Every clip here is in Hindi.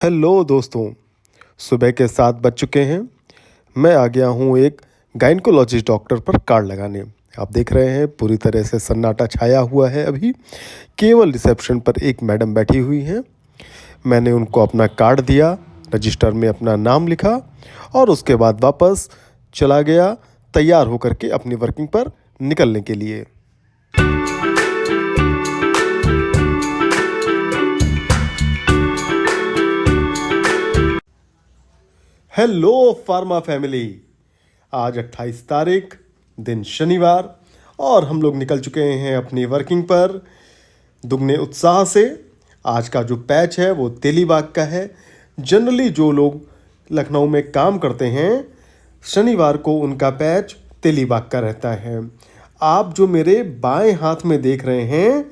हेलो दोस्तों। सुबह के 7 बज चुके हैं। मैं आ गया हूँ एक गायनकोलॉजिस्ट डॉक्टर पर कार्ड लगाने। आप देख रहे हैं पूरी तरह से सन्नाटा छाया हुआ है। अभी केवल रिसेप्शन पर एक मैडम बैठी हुई हैं। मैंने उनको अपना कार्ड दिया, रजिस्टर में अपना नाम लिखा और उसके बाद वापस चला गया तैयार होकर के अपनी वर्किंग पर निकलने के लिए। Hello pharma family. आज 28 तारीख, दिन शनिवार, और हम लोग निकल चुके हैं अपनी वर्किंग पर दुगने उत्साह से। आज का जो पैच है वो तेलीबाग का है। जनरली जो लोग लखनऊ में काम करते हैं शनिवार को उनका पैच तेलीबाग का रहता है। आप जो मेरे बाएं हाथ में देख रहे हैं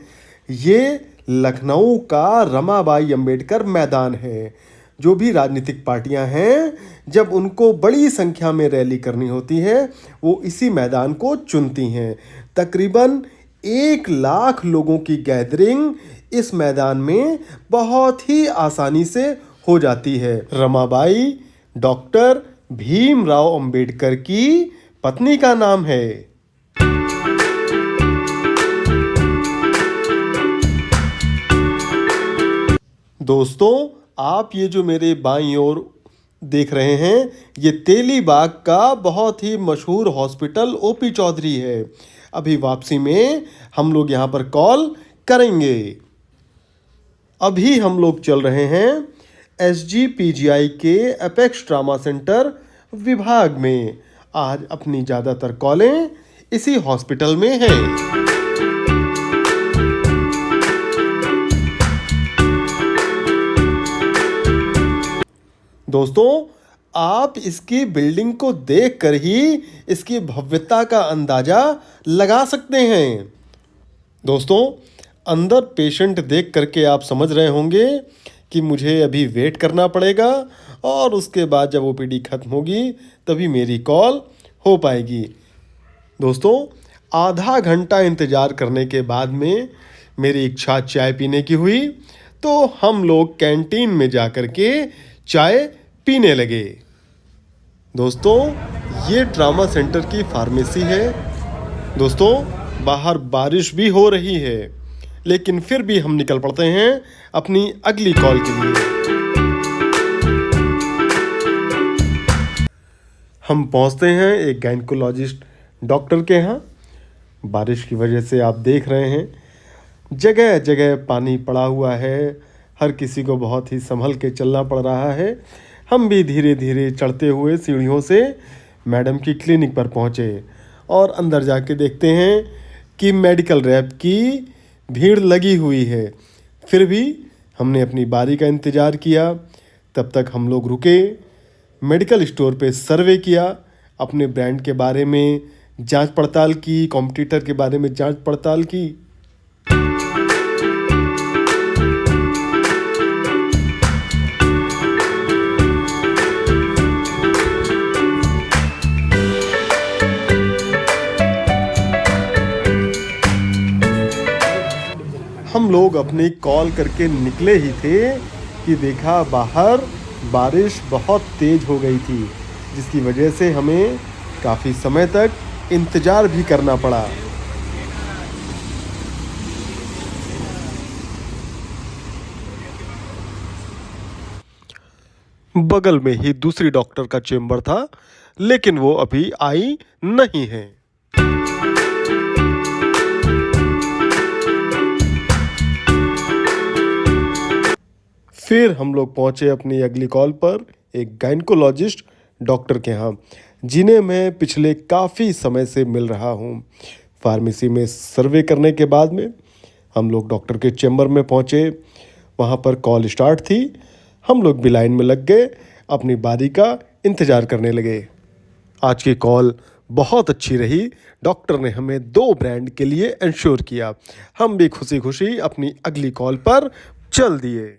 ये लखनऊ का रमाबाई अंबेडकर मैदान है। जो भी राजनीतिक पार्टियां हैं जब उनको बड़ी संख्या में रैली करनी होती है वो इसी मैदान को चुनती हैं। तकरीबन 1 लाख लोगों की गैदरिंग इस मैदान में बहुत ही आसानी से हो जाती है। रमाबाई डॉक्टर भीमराव अंबेडकर की पत्नी का नाम है। दोस्तों, आप ये जो मेरे बाईं ओर देख रहे हैं ये तेलीबाग का बहुत ही मशहूर हॉस्पिटल ओपी चौधरी है। अभी वापसी में हम लोग यहाँ पर कॉल करेंगे। अभी हम लोग चल रहे हैं SGPGI के एपेक्स ट्रामा सेंटर विभाग में। आज अपनी ज़्यादातर कॉलें इसी हॉस्पिटल में हैं। दोस्तों, आप इसकी बिल्डिंग को देखकर ही इसकी भव्यता का अंदाज़ा लगा सकते हैं। दोस्तों, अंदर पेशेंट देख करके आप समझ रहे होंगे कि मुझे अभी वेट करना पड़ेगा और उसके बाद जब OPD खत्म होगी तभी मेरी कॉल हो पाएगी। दोस्तों, आधा घंटा इंतज़ार करने के बाद में मेरी इच्छा चाय पीने की हुई तो हम लोग कैंटीन में जा कर के चाय पीने लगे। दोस्तों, ये ट्रामा सेंटर की फार्मेसी है। दोस्तों, बाहर बारिश भी हो रही है लेकिन फिर भी हम निकल पड़ते हैं अपनी अगली कॉल के लिए। हम पहुंचते हैं एक गायनकोलॉजिस्ट डॉक्टर के यहाँ। बारिश की वजह से आप देख रहे हैं जगह जगह पानी पड़ा हुआ है। हर किसी को बहुत ही संभल के चलना पड़ रहा है। हम भी धीरे धीरे चढ़ते हुए सीढ़ियों से मैडम की क्लिनिक पर पहुँचे और अंदर जाके देखते हैं कि मेडिकल रैप की भीड़ लगी हुई है। फिर भी हमने अपनी बारी का इंतज़ार किया। तब तक हम लोग रुके, मेडिकल स्टोर पे सर्वे किया, अपने ब्रांड के बारे में जांच पड़ताल की, कॉम्पिटिटर के बारे में जांच पड़ताल की। हम लोग अपनी कॉल करके निकले ही थे कि देखा बाहर बारिश बहुत तेज़ हो गई थी जिसकी वजह से हमें काफ़ी समय तक इंतज़ार भी करना पड़ा। बगल में ही दूसरी डॉक्टर का चेम्बर था लेकिन वो अभी आई नहीं है। फिर हम लोग पहुंचे अपनी अगली कॉल पर एक गायनकोलॉजिस्ट डॉक्टर के यहाँ जिन्हें मैं पिछले काफ़ी समय से मिल रहा हूँ। फार्मेसी में सर्वे करने के बाद में हम लोग डॉक्टर के चेम्बर में पहुँचे। वहाँ पर कॉल स्टार्ट थी। हम लोग भी लाइन में लग गए, अपनी बारी का इंतज़ार करने लगे। आज की कॉल बहुत अच्छी रही। डॉक्टर ने हमें 2 ब्रांड के लिए इंश्योर किया। हम भी खुशी खुशी अपनी अगली कॉल पर चल दिए।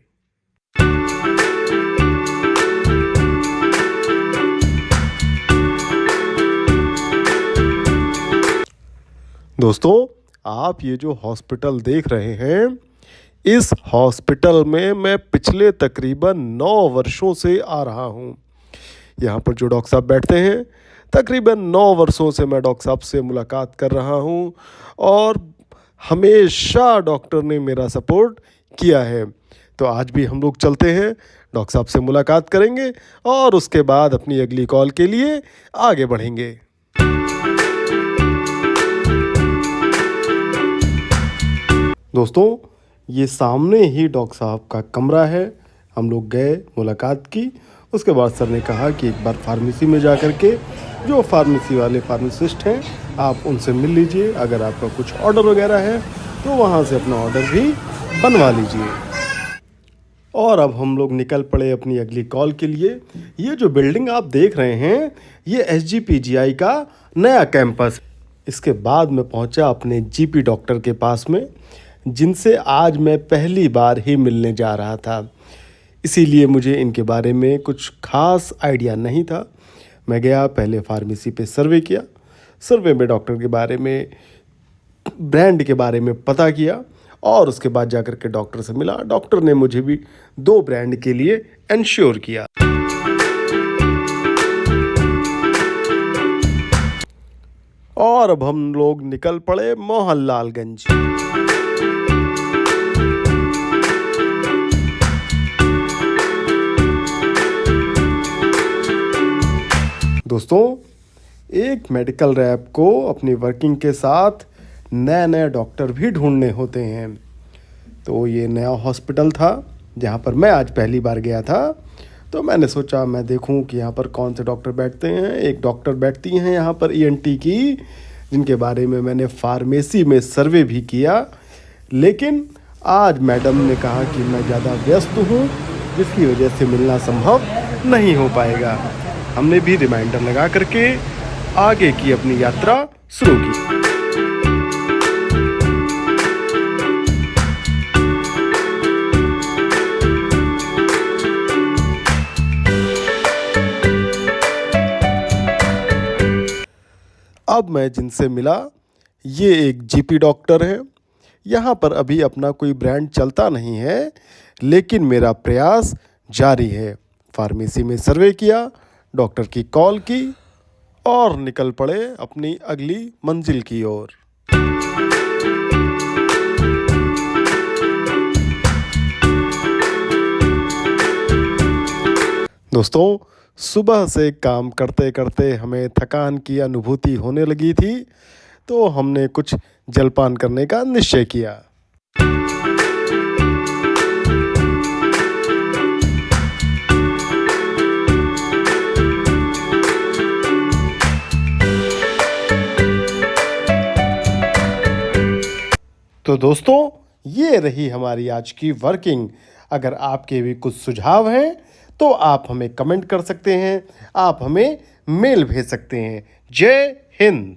दोस्तों, आप ये जो हॉस्पिटल देख रहे हैं इस हॉस्पिटल में मैं पिछले तकरीबन 9 वर्षों से आ रहा हूँ। यहाँ पर जो डॉक्टर साहब बैठते हैं, तकरीबन 9 वर्षों से मैं डॉक्टर साहब से मुलाकात कर रहा हूँ और हमेशा डॉक्टर ने मेरा सपोर्ट किया है। तो आज भी हम लोग चलते हैं, डॉक्टर साहब से मुलाकात करेंगे और उसके बाद अपनी अगली कॉल के लिए आगे बढ़ेंगे। दोस्तों, ये सामने ही डॉक्टर साहब का कमरा है। हम लोग गए, मुलाकात की। उसके बाद सर ने कहा कि एक बार फार्मेसी में जा कर के जो फार्मेसी वाले फार्मासिस्ट हैं आप उनसे मिल लीजिए, अगर आपका कुछ ऑर्डर वगैरह है तो वहाँ से अपना ऑर्डर भी बनवा लीजिए। और अब हम लोग निकल पड़े अपनी अगली कॉल के लिए। ये जो बिल्डिंग आप देख रहे हैं ये SGPGI का नया कैंपस। इसके बाद मैं पहुंचा अपने GP डॉक्टर के पास में, जिनसे आज मैं पहली बार ही मिलने जा रहा था। इसीलिए मुझे इनके बारे में कुछ खास आइडिया नहीं था। मैं गया, पहले फार्मेसी पे सर्वे किया। सर्वे में डॉक्टर के बारे में, ब्रांड के बारे में पता किया और उसके बाद जाकर के डॉक्टर से मिला। डॉक्टर ने मुझे भी 2 ब्रांड के लिए इंश्योर किया। और अब हम लोग निकल पड़े मोहनलालगंज। दोस्तों, एक मेडिकल रैप को अपनी वर्किंग के साथ नए नए डॉक्टर भी ढूंढने होते हैं। तो ये नया हॉस्पिटल था जहाँ पर मैं आज पहली बार गया था। तो मैंने सोचा मैं देखूं कि यहाँ पर कौन से डॉक्टर बैठते हैं। एक डॉक्टर बैठती हैं यहाँ पर ENT की, जिनके बारे में मैंने फार्मेसी में सर्वे भी किया। लेकिन आज मैडम ने कहा कि मैं ज़्यादा व्यस्त हूँ, जिसकी वजह से मिलना संभव नहीं हो पाएगा। हमने भी रिमाइंडर लगा करके आगे की अपनी यात्रा शुरू की। अब मैं जिनसे मिला ये एक GP डॉक्टर है। यहाँ पर अभी अपना कोई ब्रांड चलता नहीं है, लेकिन मेरा प्रयास जारी है। फार्मेसी में सर्वे किया, डॉक्टर की कॉल की और निकल पड़े अपनी अगली मंजिल की ओर। दोस्तों, सुबह से काम करते करते हमें थकान की अनुभूति होने लगी थी, तो हमने कुछ जलपान करने का निश्चय किया। तो दोस्तों, ये रही हमारी आज की वर्किंग। अगर आपके भी कुछ सुझाव हैं तो आप हमें कमेंट कर सकते हैं, आप हमें मेल भेज सकते हैं। जय हिंद।